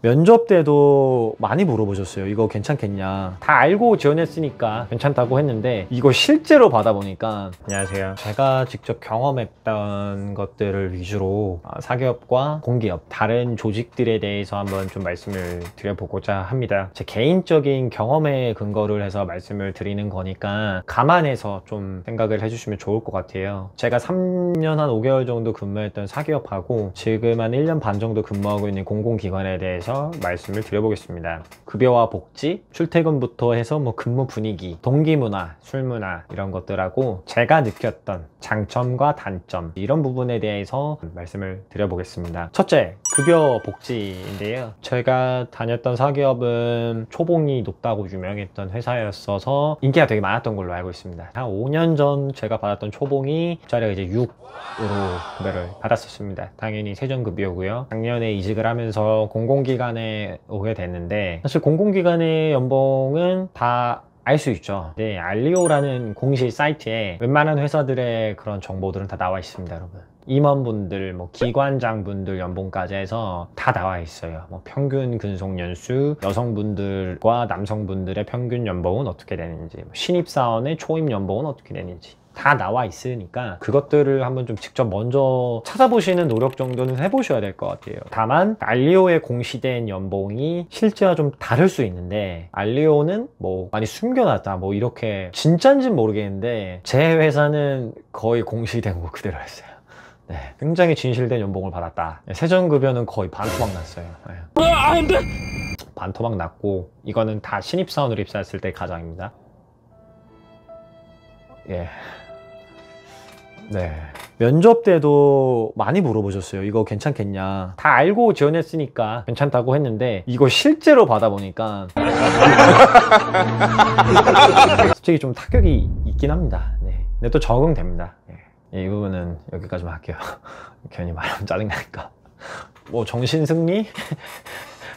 면접 때도 많이 물어보셨어요. 이거 괜찮겠냐. 다 알고 지원했으니까 괜찮다고 했는데 이거 실제로 받아보니까, 안녕하세요, 제가 직접 경험했던 것들을 위주로 사기업과 공기업, 다른 조직들에 대해서 한번 좀 말씀을 드려보고자 합니다. 제 개인적인 경험에 근거를 해서 말씀을 드리는 거니까 감안해서 좀 생각을 해주시면 좋을 것 같아요. 제가 3년 한 5개월 정도 근무했던 사기업하고 지금 한 1년 반 정도 근무하고 있는 공공기관에 대해서 말씀을 드려보겠습니다. 급여와 복지, 출퇴근부터 해서 뭐 근무 분위기, 동기문화, 술문화 이런 것들하고 제가 느꼈던 장점과 단점, 이런 부분에 대해서 말씀을 드려보겠습니다. 첫째, 급여 복지인데요. 제가 다녔던 사기업은 초봉이 높다고 유명했던 회사였어서 인기가 되게 많았던 걸로 알고 있습니다. 한 5년 전 제가 받았던 초봉이 자리가 이제 6으로 급여를 받았었습니다. 당연히 세전급여고요. 작년에 이직을 하면서 공공기관에 오게 됐는데, 사실 공공기관의 연봉은 다 알 수 있죠. 네, 알리오라는 공식 사이트에 웬만한 회사들의 그런 정보들은 다 나와 있습니다, 여러분. 임원분들, 뭐 기관장분들 연봉까지 해서 다 나와 있어요. 뭐 평균 근속 연수, 여성분들과 남성분들의 평균 연봉은 어떻게 되는지, 뭐 신입사원의 초임 연봉은 어떻게 되는지 다 나와 있으니까 그것들을 한번 좀 직접 먼저 찾아보시는 노력 정도는 해보셔야 될 것 같아요. 다만 알리오의 공시된 연봉이 실제와 좀 다를 수 있는데, 알리오는 뭐 많이 숨겨놨다 뭐 이렇게 진짠진 모르겠는데 제 회사는 거의 공시된 거 그대로 했어요. 네, 굉장히 진실된 연봉을 받았다. 세전급여는 거의 반토막 났어요. 네. 안 돼! 반토막 났고, 이거는 다 신입사원으로 입사했을 때 가정입니다. 예. 네, 면접 때도 많이 물어보셨어요. 이거 괜찮겠냐. 다 알고 지원했으니까 괜찮다고 했는데 이거 실제로 받아보니까 솔직히 좀 타격이 있긴 합니다. 네. 근데 또 적응됩니다. 이 부분은 여기까지만 할게요. 괜히 말하면 짜증나니까. 뭐 정신승리?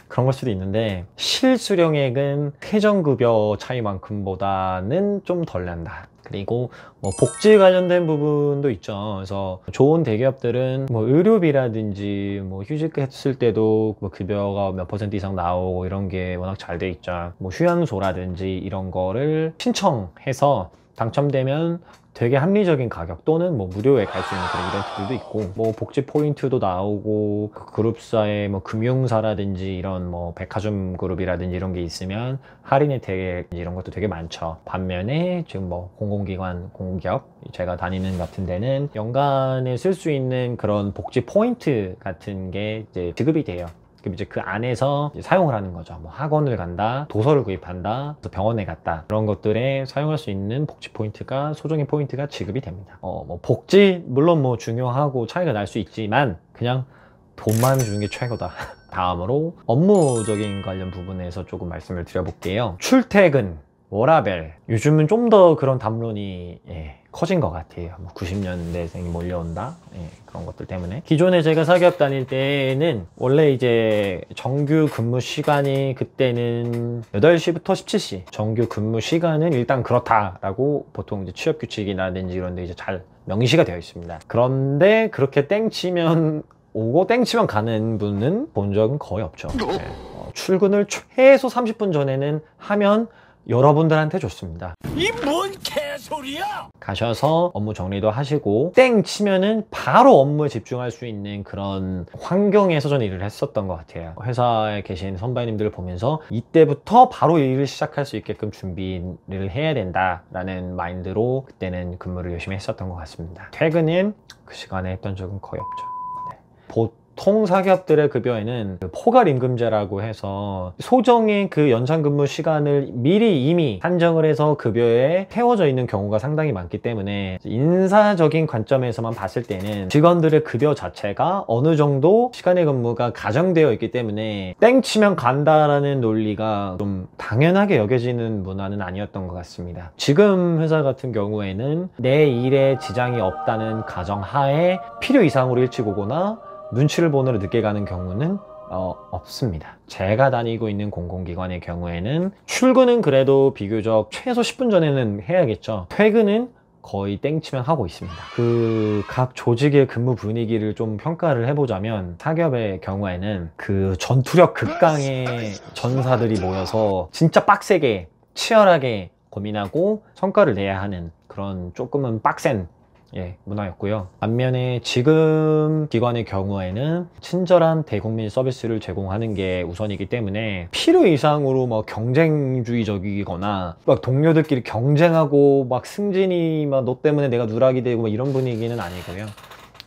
그런 걸 수도 있는데, 실수령액은 퇴전급여 차이만큼보다는 좀 덜 난다. 그리고 뭐 복지 관련된 부분도 있죠. 그래서 좋은 대기업들은 뭐 의료비라든지 뭐 휴직했을 때도 뭐 급여가 몇 % 이상 나오고 이런 게 워낙 잘 돼 있죠. 뭐 휴양소라든지 이런 거를 신청해서 당첨되면 되게 합리적인 가격 또는 뭐 무료에 갈 수 있는 그런 이벤트들도 있고, 뭐 복지 포인트도 나오고, 그룹사의 뭐 금융사라든지 이런 뭐 백화점 그룹이라든지 이런 게 있으면 할인 혜택 이런 것도 되게 많죠. 반면에 지금 뭐 공공기관, 공기업 제가 다니는 같은 데는 연간에 쓸 수 있는 그런 복지 포인트 같은 게 이제 지급이 돼요. 그럼 이제 그 안에서 이제 사용을 하는 거죠. 뭐 학원을 간다, 도서를 구입한다, 병원에 갔다, 그런 것들에 사용할 수 있는 복지 포인트가, 소정의 포인트가 지급이 됩니다. 뭐 복지 물론 뭐 중요하고 차이가 날 수 있지만 그냥 돈만 주는 게 최고다. 다음으로 업무적인 관련 부분에서 조금 말씀을 드려볼게요. 출퇴근, 워라밸, 요즘은 좀 더 그런 담론이 커진 것 같아요. 뭐 90년대생이 몰려온다, 그런 것들 때문에. 기존에 제가 사기업 다닐 때는 원래 이제 정규 근무 시간이 그때는 8시부터 17시, 정규 근무 시간은 일단 그렇다라고 보통 이제 취업 규칙이라든지 이런 데 이제 잘 명시가 되어 있습니다. 그런데 그렇게 땡치면 오고 땡치면 가는 분은 본 적은 거의 없죠. 출근을 최소 30분 전에는 하면 여러분들한테 좋습니다. 이 뭔 개소리야! 가셔서 업무 정리도 하시고 땡 치면은 바로 업무에 집중할 수 있는 그런 환경에서 저는 일을 했었던 것 같아요. 회사에 계신 선배님들을 보면서 이때부터 바로 일을 시작할 수 있게끔 준비를 해야 된다라는 마인드로 그때는 근무를 열심히 했었던 것 같습니다. 퇴근은 그 시간에 했던 적은 거의 없죠. 네. 보통 사기업들의 급여에는 포괄임금제라고 해서 소정의 그 연장근무 시간을 미리 이미 산정을 해서 급여에 태워져 있는 경우가 상당히 많기 때문에 인사적인 관점에서만 봤을 때는 직원들의 급여 자체가 어느 정도 시간의 근무가 가정되어 있기 때문에 땡치면 간다라는 논리가 좀 당연하게 여겨지는 문화는 아니었던 것 같습니다. 지금 회사 같은 경우에는 내 일에 지장이 없다는 가정하에 필요 이상으로 일찍 오거나 눈치를 보느라 늦게 가는 경우는 없습니다. 제가 다니고 있는 공공기관의 경우에는 출근은 그래도 비교적 최소 10분 전에는 해야겠죠. 퇴근은 거의 땡치면 하고 있습니다. 그 각 조직의 근무 분위기를 좀 평가를 해보자면 사기업의 경우에는 그 전투력 극강의 전사들이 모여서 진짜 빡세게 치열하게 고민하고 성과를 내야 하는 그런 조금은 빡센 문화였고요. 반면에 지금 기관의 경우에는 친절한 대국민 서비스를 제공하는 게 우선이기 때문에 필요 이상으로 막 경쟁주의적이거나 막 동료들끼리 경쟁하고 막 승진이 막 너 때문에 내가 누락이 되고 막 이런 분위기는 아니고요.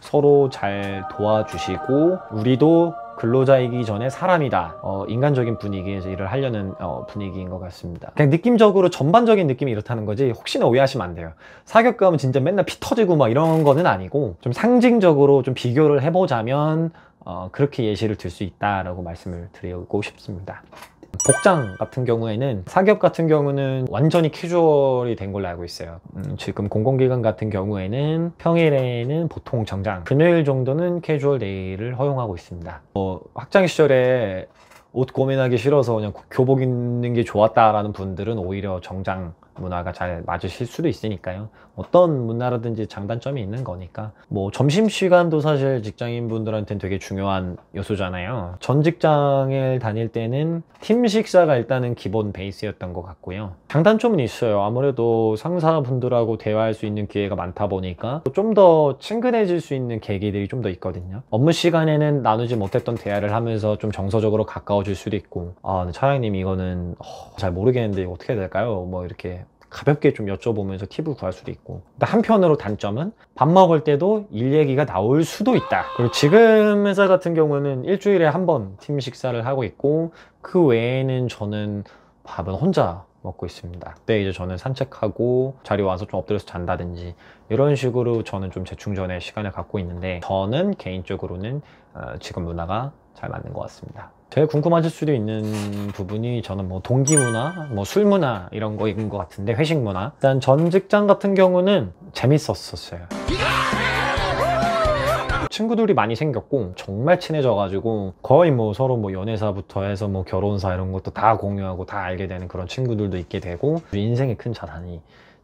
서로 잘 도와주시고 우리도 근로자이기 전에 사람이다. 인간적인 분위기에서 일을 하려는 분위기인 것 같습니다. 그냥 느낌적으로 전반적인 느낌이 이렇다는 거지 혹시나 오해하시면 안 돼요. 사기업 가면 진짜 맨날 피 터지고 막 이런 거는 아니고 좀 상징적으로 좀 비교를 해보자면 그렇게 예시를 들 수 있다라고 말씀을 드리고 싶습니다. 복장 같은 경우에는 사기업 같은 경우는 완전히 캐주얼이 된 걸로 알고 있어요. 지금 공공기관 같은 경우에는 평일에는 보통 정장, 금요일 정도는 캐주얼 데이를 허용하고 있습니다. 학창 시절에 옷 고민하기 싫어서 그냥 교복 입는 게 좋았다라는 분들은 오히려 정장 문화가 잘 맞으실 수도 있으니까요. 어떤 문화라든지 장단점이 있는 거니까 뭐 점심시간도 사실 직장인분들한테는 되게 중요한 요소잖아요. 전 직장을 다닐 때는 팀 식사가 일단은 기본 베이스였던 것 같고요. 장단점은 있어요. 아무래도 상사분들하고 대화할 수 있는 기회가 많다 보니까 좀 더 친근해질 수 있는 계기들이 좀 더 있거든요. 업무 시간에는 나누지 못했던 대화를 하면서 좀 정서적으로 가까워질 수도 있고 차장님 이거는 잘 모르겠는데 이거 어떻게 해야 될까요? 뭐 이렇게 가볍게 좀 여쭤보면서 팁을 구할 수도 있고 한편으로 단점은 밥 먹을 때도 일 얘기가 나올 수도 있다. 그리고 지금 회사 같은 경우는 일주일에 한 번 팀 식사를 하고 있고 그 외에는 저는 밥은 혼자 먹고 있습니다. 그때 이제 저는 산책하고 자리 와서 좀 엎드려서 잔다든지 이런 식으로 저는 좀 재충전의 시간을 갖고 있는데 저는 개인적으로는 지금 문화가 잘 맞는 것 같습니다. 제일 궁금하실 수도 있는 부분이 저는 뭐 동기 문화, 뭐 술 문화 이런 거인 것 같은데 회식 문화. 일단 전 직장 같은 경우는 재밌었어요. 친구들이 많이 생겼고 정말 친해져가지고 거의 뭐 서로 뭐 연애사부터 해서 뭐 결혼사 이런 것도 다 공유하고 다 알게 되는 그런 친구들도 있게 되고 인생의 큰 자산이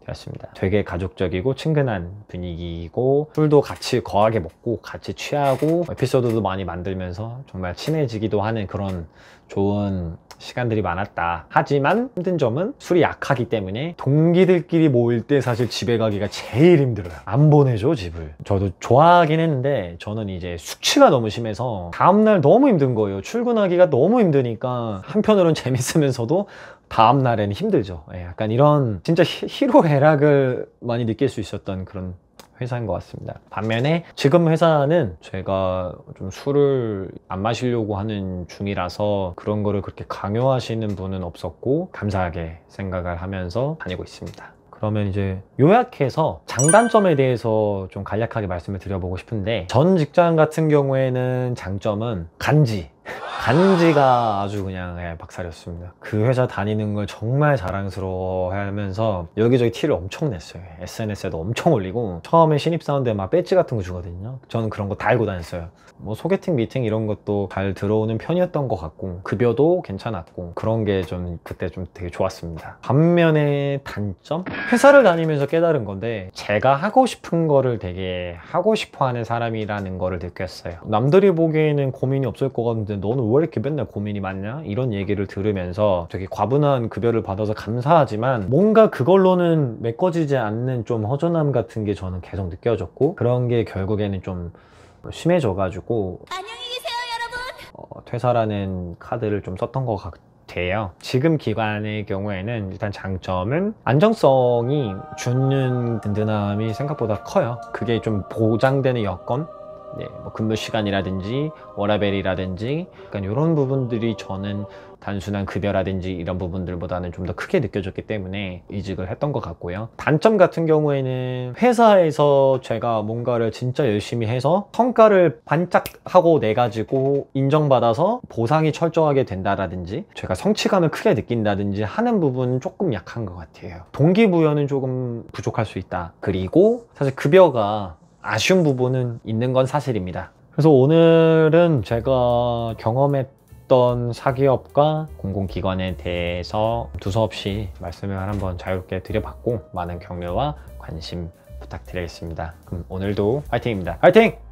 되었습니다. 되게 가족적이고 친근한 분위기이고 술도 같이 거하게 먹고 같이 취하고 에피소드도 많이 만들면서 정말 친해지기도 하는 그런 좋은 시간들이 많았다. 하지만 힘든 점은 술이 약하기 때문에 동기들끼리 모일 때 사실 집에 가기가 제일 힘들어요. 안 보내줘 집을. 저도 좋아하긴 했는데 저는 이제 숙취가 너무 심해서 다음날 너무 힘든 거예요. 출근하기가 너무 힘드니까 한편으로는 재밌으면서도 다음날에는 힘들죠. 약간 이런 진짜 희로애락을 많이 느낄 수 있었던 그런 회사인 것 같습니다. 반면에 지금 회사는 제가 좀 술을 안 마시려고 하는 중이라서 그런 거를 그렇게 강요하시는 분은 없었고 감사하게 생각을 하면서 다니고 있습니다. 그러면 이제 요약해서 장단점에 대해서 좀 간략하게 말씀을 드려보고 싶은데 전 직장 같은 경우에는 장점은 간지가 아주 그냥 박살이었습니다. 그 회사 다니는 걸 정말 자랑스러워하면서 여기저기 티를 엄청 냈어요. SNS에도 엄청 올리고 처음에 신입사원들 막 배지 같은 거 주거든요. 저는 그런 거 다 알고 다녔어요. 뭐 소개팅, 미팅 이런 것도 잘 들어오는 편이었던 것 같고 급여도 괜찮았고 그런 게 좀 그때 좀 되게 좋았습니다. 반면에 단점? 회사를 다니면서 깨달은 건데 제가 하고 싶은 거를 되게 하고 싶어 하는 사람이라는 거를 느꼈어요. 남들이 보기에는 고민이 없을 것 같은데 너는 왜 이렇게 맨날 고민이 많냐? 이런 얘기를 들으면서 되게 과분한 급여를 받아서 감사하지만 뭔가 그걸로는 메꿔지지 않는 좀 허전함 같은 게 저는 계속 느껴졌고 그런 게 결국에는 좀 심해져가지고 안녕히 계세요, 여러분. 퇴사라는 카드를 좀 썼던 것 같아요. 지금 기관의 경우에는 일단 장점은 안정성이 주는 든든함이 생각보다 커요. 그게 좀 보장되는 여건, 뭐 근무 시간이라든지 워라밸이라든지 약간 이런 부분들이 저는 단순한 급여라든지 이런 부분들보다는 좀 더 크게 느껴졌기 때문에 이직을 했던 것 같고요. 단점 같은 경우에는 회사에서 제가 뭔가를 진짜 열심히 해서 성과를 반짝하고 내가지고 인정받아서 보상이 철저하게 된다라든지 제가 성취감을 크게 느낀다든지 하는 부분은 조금 약한 것 같아요. 동기부여는 조금 부족할 수 있다. 그리고 사실 급여가 아쉬운 부분은 있는 건 사실입니다. 그래서 오늘은 제가 경험했던 사기업과 공공기관에 대해서 두서없이 말씀을 한번 자유롭게 드려봤고 많은 격려와 관심 부탁드리겠습니다. 그럼 오늘도 화이팅입니다. 화이팅!